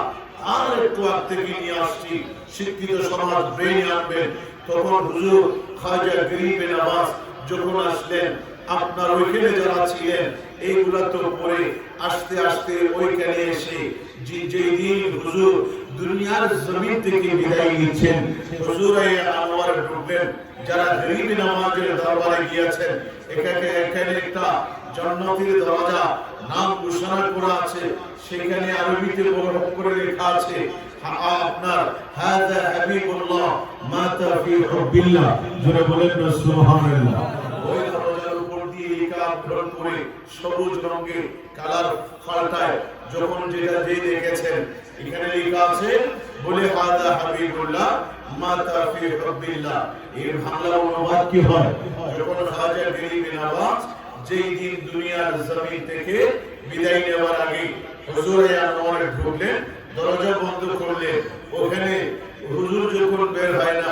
Speaker 1: আর একটু আগ থেকে নিয়ে আসছি। শিক্ষিত সমাজ ব্রেনে আনবেন। তখন হুজুর খাজা গরিব নওয়াজ যখন আসলেন, আপনার ওইখানে যারা ছিলেন এইগুলা তো পরে আস্তে আস্তে ওইখানে এসে যেই দিন হুজুর দুনিয়ার জমিন থেকে বিদায় নিচ্ছেন, হুজুর আনোয়ার ঢুকলেন। যারা গরিব নওয়াজের দরবারে গিয়েছেন, এখানে একটা জান্নাতের দরজা নাম ঘোষণা করা আছে। সেখানে আরবিতে বড় করে লেখা আছে আপনার হাযা হাবিবুল্লাহ মাতা ফি হুবিল্লাহ। জোরে বলেন না সুবহানাল্লাহ। ওই দরজার উপর দিয়ে লেখা গ্রহণ করে সবুজ রঙের কালার ফাল্টায় যখন যেটা দিয়ে দেখেছেন, এখানে লেখা আছে বলে হাযা হাবিবুল্লাহ মাতা ফি হুবিল্লাহ। এর বাংলা অনুবাদ কি হয়? যখন খাজা গরিব নওয়াজ যেই দিন দুনিয়ার জমিন থেকে বিদায় নেওয়ার আগে হুজুর আনোয়ারে ঢুকলেন, দরজা বন্ধ করলেন। ওখানে হুজুর যখন বের হয় না,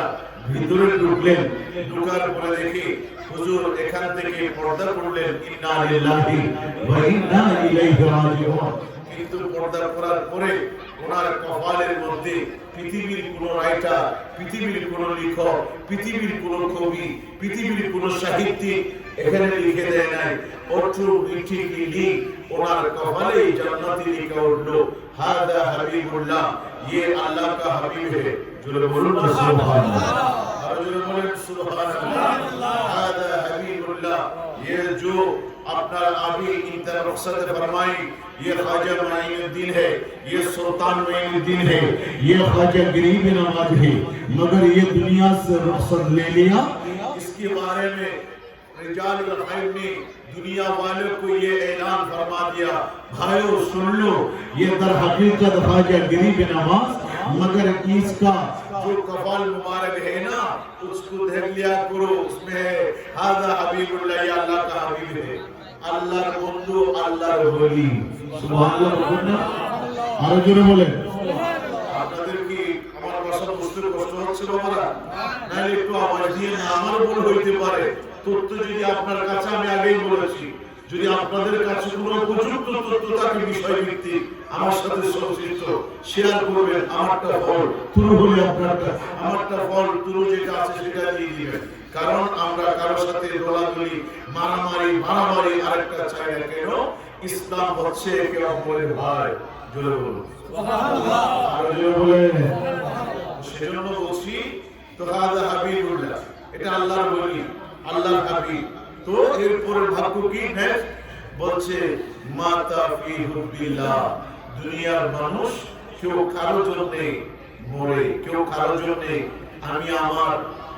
Speaker 1: ভিতরে ঢুকলেন। ঢোকার পরে দেখি হুজুর এখান থেকে পর্দা করলেন, ইন্না লিল্লাহি ওয়া ইন্না ইলাইহি রাজিউন। কিন্তু পর্দা করার পরে ওনার কপালের মধ্যে পৃথিবীর কোন রাইটার, পৃথিবীর কোন লেখক, পৃথিবীর কোন কবি, পৃথিবীর কোন সাহিত্যিক এখানে লিখে দেয় নাই। অটোমেটিক্যালি ওনার কপালে জান্নাতি লিখা উঠলো হাযা হাবিবুল্লাহ, ये अल्लाह का हबीब है। जो बोलो ना सुभान अल्लाह, और जो बोले सुभान अल्लाह, हादा हबीबुल्लाह, ये जो अपना अभी इंतर रुखसत फरमाई, ये ख्वाजा मुईनुद्दीन है, ये सुल्तान मुईनुद्दीन है, ये ख्वाजा गरीब नवाज है, मगर ये दुनिया से रुखसत ले लिया। इसके बारे में रिजालुल गैब ने दुनिया वालों को ये ऐलान फरमा दिया, भाइयों सुन लो, ये दर हकीकत ख्वाजा गरीब नवाज, मगर इसका जो कपाल मुबारक है ना, उसको देख लिया करो, उसमें है हादा हबीबुल्लाह, ये अल्लाह का हबीब है, अल्लाह बंदू, अल्लाह वली। सुभान अल्लाह। আরো জোরে বলেন। আপনাদের কি আমার ভাষা বুঝতে কষ্ট হচ্ছে বাবারা? নাহলে একটু আওয়াজ দিয়ে না, আমার ভুল হইতে পারে। তথ্য যদি আপনার কাছে আমি আগেই বলেছি, যদি আপনাদের কাছে কোনো উপযুক্ত তথ্য থাকে বিষয়ভিত্তিক আমার সাথে সংশ্লিষ্ট শেয়ার করবেন। আমারটা ফল তুরু হলে আপনারটা, আমারটা ফল তুরু যেটা আছে সেটা দিয়ে দিবেন। কারণ আমরা কারোর সাথে দোলাদলি মারামারি আরেকটা চাই না। কেন? ইসলাম হচ্ছে একে অপরের ভাই। জোরে বলুন সুবহানাল্লাহ। আর জোরে বলেন। সেজন্য বলছি তো হাদা হাবিবুল্লাহ, এটা আল্লাহর ওলি, আল্লাহর হাবিব। তো এরপরের ভাগ্য কি নেক্সট বলছে মাতা ফি হুবিল্লাহ। দুনিয়ার মানুষ কেউ কারো জন্য মরে, কেউ কারো জন্য আমি আমার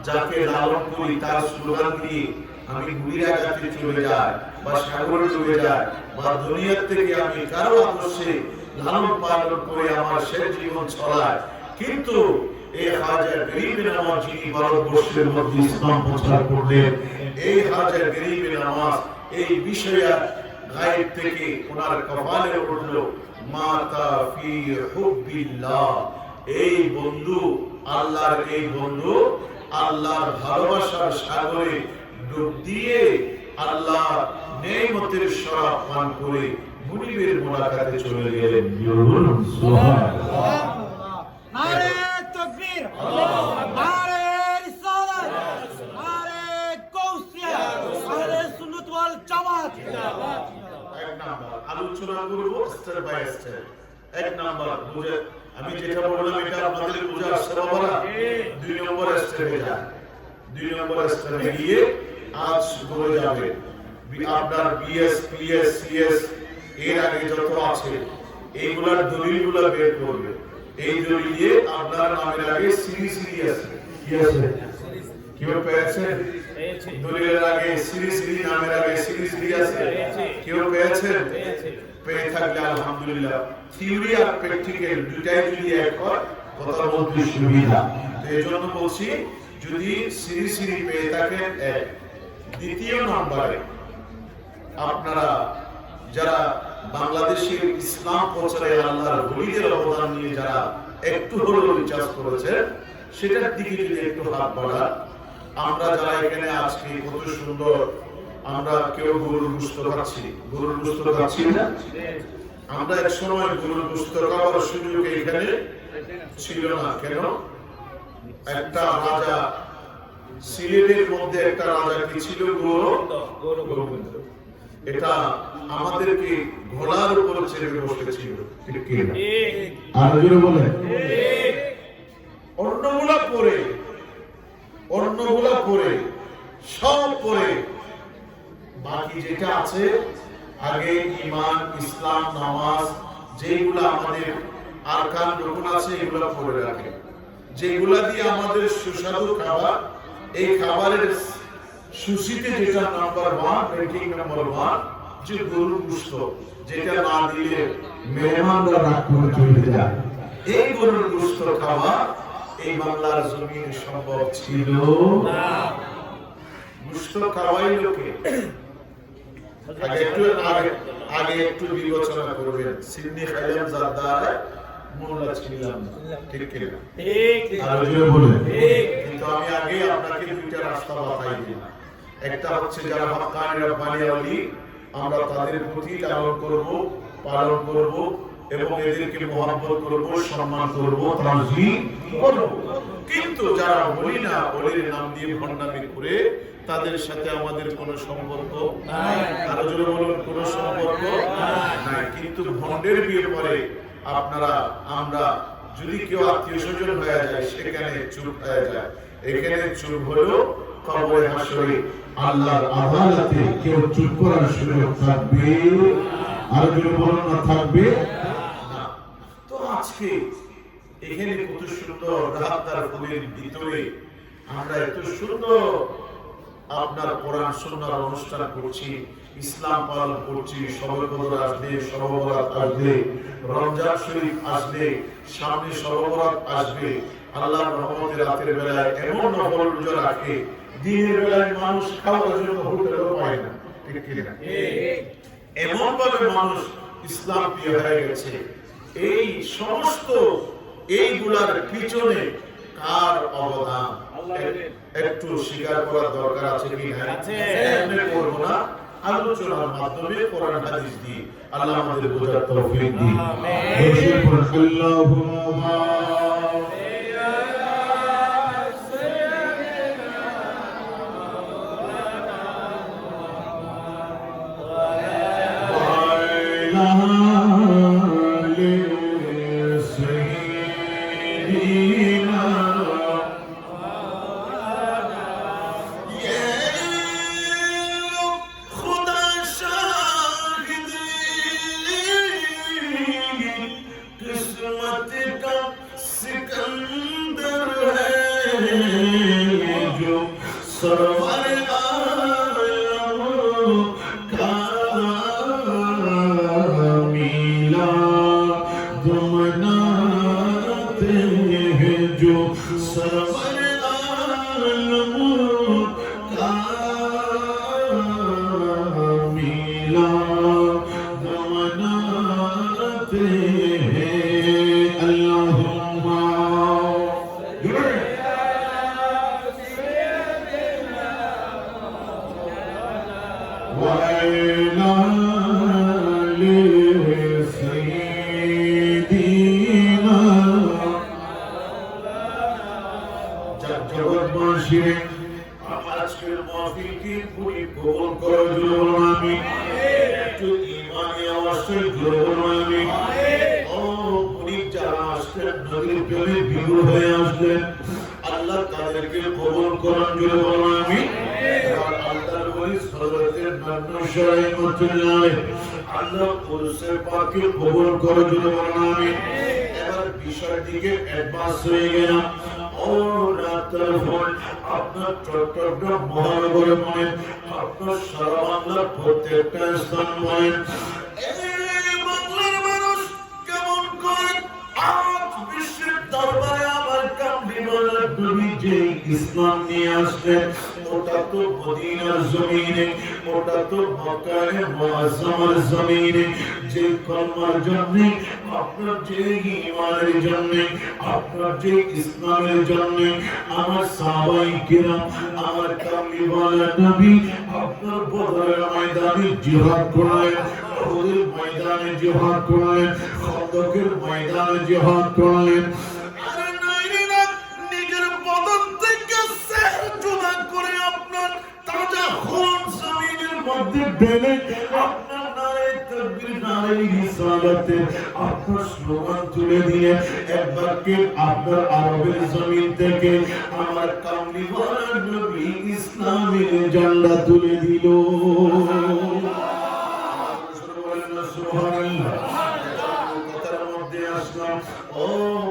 Speaker 1: যাকে লালন করি তার স্লোগান দিয়ে আমি গুলিরাঘাতে চলে যাই বা সাগরে চলে যাই বা দুনিয়া থেকে আমি কারো আদর্শে লালন পালন করে আমার শেষ জীবন ছড়ায়। কিন্তু এই হাজার গরিবের নামাজ যিনি ভারতবর্ষের মধ্যে ইসলাম প্রচার করলেন, এই হাজার গরিবের নামাজ এই বিষয়ে গায়েব থেকে ওনার কপালে উঠল মাতা ফি হুবিল্লাহ। এই বন্ধু আল্লাহর, এই বন্ধু আল্লাহর ভালোবাসার সাগরে ডুব দিয়ে আল্লাহ নেমতের শরাব পান করে মুনিবের মোলাকাতে চলে গেলেন। সুবহানাল্লাহ।
Speaker 2: নারে তাকবীর, নারে রিসালাত, নারে কৌসিয়া, নারে সুন্নাত ওয়াল জামাত।
Speaker 1: এক নাম্বার আলোচনা করব স্টেপ বাই স্টেপ। এক নাম্বার বুঝে আমি যেটা বললাম এটা আপনাদের বুঝা আসছে বাবারা। দুই নম্বর স্টেপে যান। দুই নম্বর স্টেপে গিয়ে আজ বলে যাবে আপনার বিএস পিএস সিএস এর আগে যত আছে এইগুলার দলিলগুলো বের করবে। এই দলিল দিয়ে আপনার নামের আগে সিরি সিরি আছে। কি আছে? কেউ পেয়েছেন? দলিলের আগে সিরি সিরি, নামের আগে সিরি সিরি আছে। কেউ পেয়েছেন? পেয়ে থাকলে আলহামদুলিল্লাহ। থিওরি আর প্র্যাকটিক্যাল দুটাই যদি এক হয় কথা বলতে সুবিধা। তো এই জন্য বলছি যদি সিরি সিরি পেয়ে থাকেন এক। দ্বিতীয় নম্বরে আপনারা যারা বাংলাদেশের ইসলাম প্রচারে আল্লাহর ওলিদের অবদান নিয়ে যারা একটু হলেও রিচার্জ করেছেন সেটার দিকে যদি একটু হাত বাড়ান। আমরা যারা এখানে আজকে কত সুন্দর, আমরা কেউ গরুর গোশত খাচ্ছি, গরুর গোশত খাচ্ছি না? আমরা এক সময় গরুর গোশত খাওয়ার সুযোগ এখানে ছিল না। কেন? একটা রাজা, সিলেটের মধ্যে একটা রাজা কি ছিল? গোবিন্দ। এটা আমাদেরকে ঘোড়ার উপর চেপে বসেছিল। ঠিক কি না? আর জোরে বলেন। অন্নগুলা পরে সব পরে বাকি যেটা আছে আগে ঈমান, ইসলাম, নামাজ যেগুলো আমাদের আরকান রুকুন আছে এগুলো পড়ে রাখে। যেগুলা দিয়ে আমাদের সুস্বাদু খাবার, এই খাবারের সুশীতে যেটা নাম্বার 1, র্যাঙ্কিং নাম্বার 1 যে গরুর গোশত, যেটা না দিলে মেহমানরা রাগ করে চলে যায়। এই গরুর গোশত খাওয়া এই বাংলার জমিনে সম্ভব ছিল না। গোশত খাওয়াই লোকে আগে একটু বিবেচনা করবেন। সিন্নি খাইলাম জারদার মোল্লা ছিলাম। ঠিক কি না? ঠিক। আর জোরে বলেন। ঠিক। কিন্তু আমি আগে আপনাকে দুইটা রাস্তা বাতাই দিলাম। একটা হচ্ছে যারা হক্কানি রব্বানি ওলি, আমরা তাদের প্রতি পালন করব এবং এদেরকে মহব্বত করব, সম্মান করব, তাজিম করব। কিন্তু যারা বলি না, ওলির নাম দিয়ে ভণ্ডামি করে তাদের সাথে আমাদের কোনো সম্পর্ক নাই। আর জোরে বলুন কোনো সম্পর্ক নাই। কিন্তু ভণ্ডের বিয়ে পরে আমরা যদি কেউ আত্মীয় স্বজন হয়ে যায় সেখানে চুপ হয়ে যায়। এখানে চুপ হলেও কবরে হাসরে আল্লাহর আদালতে কেউ চুপ করার সুযোগ থাকবে? আর জোরে বলুন না থাকবে না। তো আজকে এখানে কত সুন্দর রাহাতার ফুলের ভিতরে আমরা এত সুন্দর আপনার কোরআন সুন্নাহর অনুষ্ঠান করছি, ইসলাম পালন করছি। শবে কদর আসবে, শবে বরাত আসবে, রমজান শরীফ আসবে, সামনে শবে বরাত আসবে। আল্লাহর রহমতের রাতের বেলায় এমন নফল রোজা রাখে, দিনের বেলায় মানুষ খাওয়ার জন্য হোটেলও পায় না। ঠিক কি না? এমন ভাবে মানুষ ইসলাম প্রিয় হয়ে গেছে। এই সমস্ত এইগুলার পিছনে কার অবদান একটু স্বীকার করার দরকার আছে কি না? করবো না, আলোচনার মাধ্যমে কোরআন হাদিস দিয়ে আল্লাহ আমাদের বোঝার তৌফিক দিন আমিন আল্লাহুম্মা ইসলাম নিয়ে আসলেন ওটা তো মদিনার জমিনে ওটা তো মক্কার মুআজ্জামার জমিনে যে কলমার জন্য আপনার যে ঈমানের জন্য আপনার যে ইসলামের জন্য আমার সাহাবায়ে কিরাম আমার কামলিওয়ালা নবী আপনার বদরের ময়দানে জিহাদ করলেন উহুদের ময়দানে জিহাদ করলেন খন্দকের ময়দানে জিহাদ করলেন আপনার স্লোগান তুলে দিয়ে একবারকে আপনার আরবের জমিন থেকে আমার কামলিওয়ালা নবী ইসলামের ঝান্ডা তুলে দিল সুবহানাল্লাহ কথার মধ্যে আসলাম ও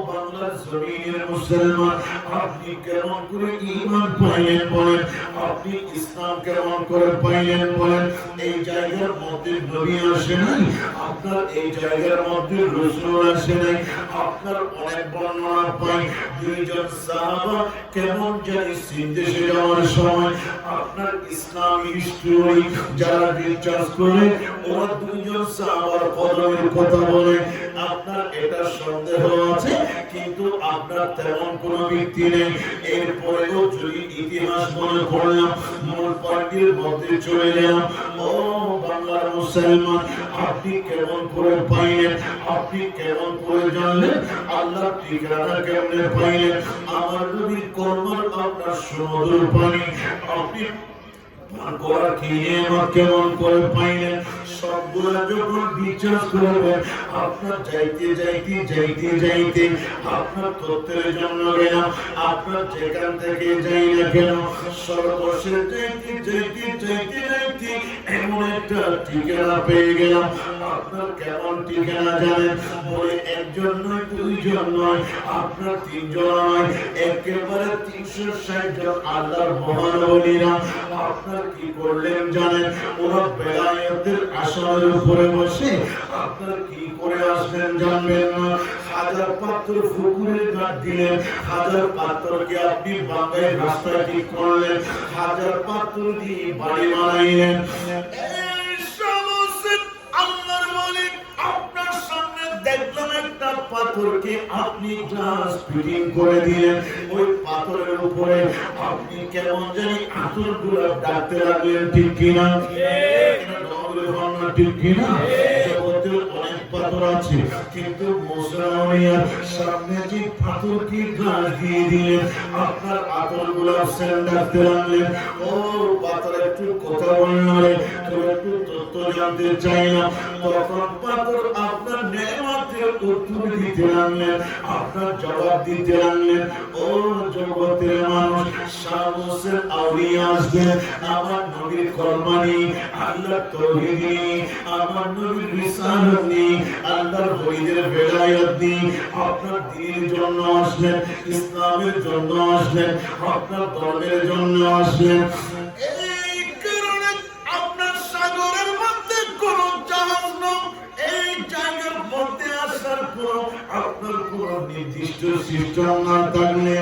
Speaker 1: বাংলার জমিনের মুসলমান আপনি কেমন করে ঈমান পাইলেন বলেন আপনি ইসলাম কেমন করে পাইলেন বলেন এই জায়গার মধ্যে নবী আসে নাই আপনার এই জায়গার মধ্যে রাসূল আসে নাই আপনার অনেক বর্ণনা পাই দুইজন সাহাবা কেমন জানি সিন্ধেশে যাওয়ার সময় আপনার ইসলামী হিস্টরি যারা রিসার্চ করে ওরা দুইজন সাহাবার কদমের কথা বলে আপনার এটা সন্দেহ আছে কিন্তু আপনার তেমন কোনো ব্যক্তি নেই এরপরেও যদি ইতিহাস মনে করলাম মূল পয়েন্টের মধ্যে চলে গেলাম ও বাংলার মুসলমান আপনি কেমন করে পাইলেন আপনি কেমন করে জানলেন আল্লাহ ঠিকানা কেমনে পাইলেন আমার নবীর কর্মের আপনার সমুদ্র পানি আপনি কেমন করে পাইলেন সবগুলা যখন বিচার করবেন আপনার যাইতে যাইতে যাইতে যাইতে আপনার তথ্যের জন্য গেলাম আপনার যেখান থেকে যাই না কেন সর্বশেষ যাইতে যাইতে যাইতে যাইতে এমন একটা ঠিকানা পেয়ে গেলাম আপনার কেমন ঠিকানা জানেন বলে একজন নয় দুইজন নয় আপনার তিনজন নয় একেবারে 360 জন আল্লাহর মহানবীরা আপনার কি করলেন জানেন ওরা বেলায়েতের আসনের উপরে বসে আপনার কি করে আসলেন জানবেন না হাজার পাত্র পুকুরে গাঁট দিলেন হাজার পাত্রকে আপনি বাংলায় রাস্তায় ঠিক করলেন হাজার পাত্র দিয়ে বাড়ি বানাইলেন আল্লাহর মালিক আপনার সামনে দেখলাম একটা পাথরকে আপনি গ্লাস ফিটিং করে দিলেন ওই পাথরের উপরে আপনি কেমন জানি আতরগুলো ডাকতে লাগলেন ঠিক কিনা না ঠিক কিনা? জগতে অনেক পাথর আছে, কিন্তু মুসলমানের সামনে যে পাথর কি গাছ দিয়ে দিলেন, আপনার আতরগুলো সেন্ডাতে লাগলেন। ও পাথর একটু কথা বললে, তো একটু তথ্য জানতে চাইলাম। তখন পাথর আপনার নেমাতের উত্তর দিতে লাগলেন, আপনার জবাব দিতে লাগলেন। ও জগতের মানুষ, শামসের আউলিয়া আসবেন, আমার নবীর কোরবানি, আল্লাহর তাওহীদ নেই, আমার নবীর রিসালাত নেই, আল্লাহর ওলিদের বেলায়েত নেই। আপনার দ্বীনের জন্য আসলেন, ইসলামের জন্য আসলেন, আপনার ধর্মের জন্য আসলেন। এই কারণে আপনার সাগরের মধ্যে কোনো জাহাজ নয়। এই জায়গার মধ্যে আসার পর আপনার কোন নির্দিষ্ট সিস্টেম না থাকলে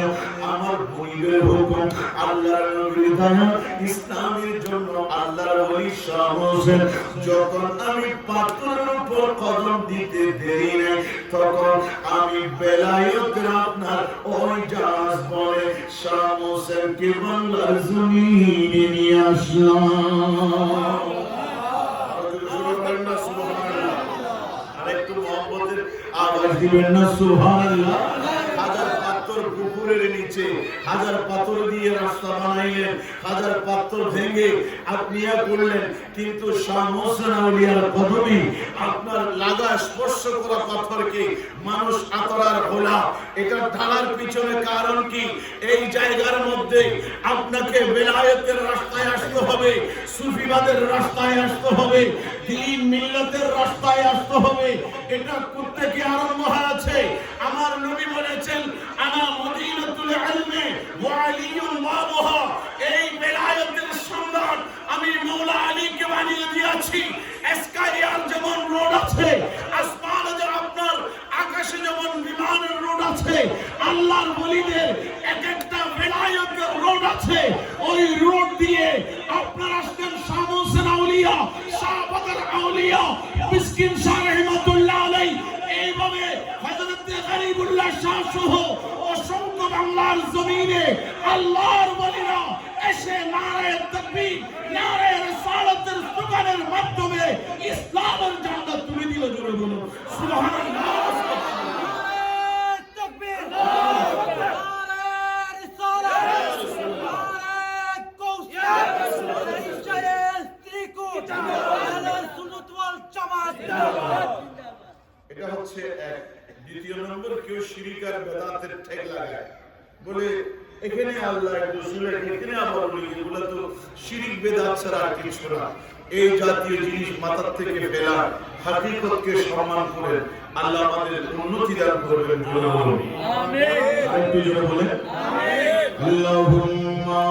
Speaker 1: আমার বইয়ের হুকুম, আল্লাহর নবীর দয়া, ইসলামের জন্য আল্লাহর ওলি শাহ হোসেন, যখন আমি পাথরের উপর কদম দিতে দেরি নেই, তখন আমি বেলায়েতের আপনার ওই জাহাজ বলে শাহ হোসেনকে বাংলার জমিনে নিয়ে আসলাম। আরেকটু মোহাম্মদের আওয়াজ দিবেন না সুবহানাল্লাহ। হাজার পাথর পুকুরের নিচে, হাজার পাথর দিয়ে রাস্তা বানাইলেন, হাজার পাথর ভেঙে আপনি করলেন, কিন্তু শাহ হোসেন আউলিয়ার কদমে আপনার লাগা স্পর্শ করা পাথরকে মানুষ আতরার হলা। এটা ঢালার পিছনে কারণ কি? এই জায়গার মধ্যে আপনাকে বেলায়েতের রাস্তায় আসতে হবে, সুফিবাদের রাস্তায় আসতে হবে, দ্বীন মিল্লাতের রাস্তায় আসতে হবে। এটা প্রত্যেকে আরম্ভ হয়েছে। আমার নবী বলেছেন, আনা মদিনাতুল ইলমে ওয়া আলিয়ুল বাবুহা। এই বেলায়েতের সম্রাট আমি মওলা আলীকে বানিয়ে দিয়েছি। স্কাইয়ার যেমন রোড আছে, আসমানে যে আপনার আকাশে যেমন বিমানের রোড আছে, আল্লাহর ওলিদের এক একটা বেলায়েতের রোড আছে। ওই রোড দিয়ে আপনারা আসবেন শাহ হোসেন আউলিয়া, শাহ বদর আউলিয়া, মিসকিন শাহ রহমাতুল্লাহ আলাইহি, এইভাবে হযরত গরিবুল্লাহ শাহ সহ অসংখ্য বাংলার জমিনে আল্লাহর ওলিরা এসে নারায়ে তাকবীর, নারায়ে রিসালাতের স্লোগানের মাধ্যমে ইসলামের ঝান্ডা তুলে দিল। জোরে বলুন সুবহানাল্লাহ। এটা হচ্ছে এক। দ্বিতীয় নম্বর, কেউ শিরক আর বেদাতের ঠেক লাগায়, বলে এখানে আল্লাহ রাসূলের, এখানে আবার বলি, এগুলো তো শিরক বেদাত ছাড়া আর কিছু না। এই জাতীয় জিনিস মাথার থেকে ফেলা, হাকিকতকে সম্মান করে আল্লাহ আমাদের উন্নতি দান করবেন। আমিন। আরেকটু জোরে বলেন আমিন। আল্লাহুম্মা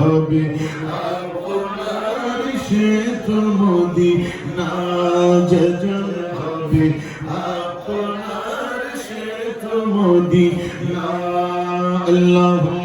Speaker 1: হবে তো মদিনা যজন হবে আপনার সে তো মদিনা আল্লাহুম্মা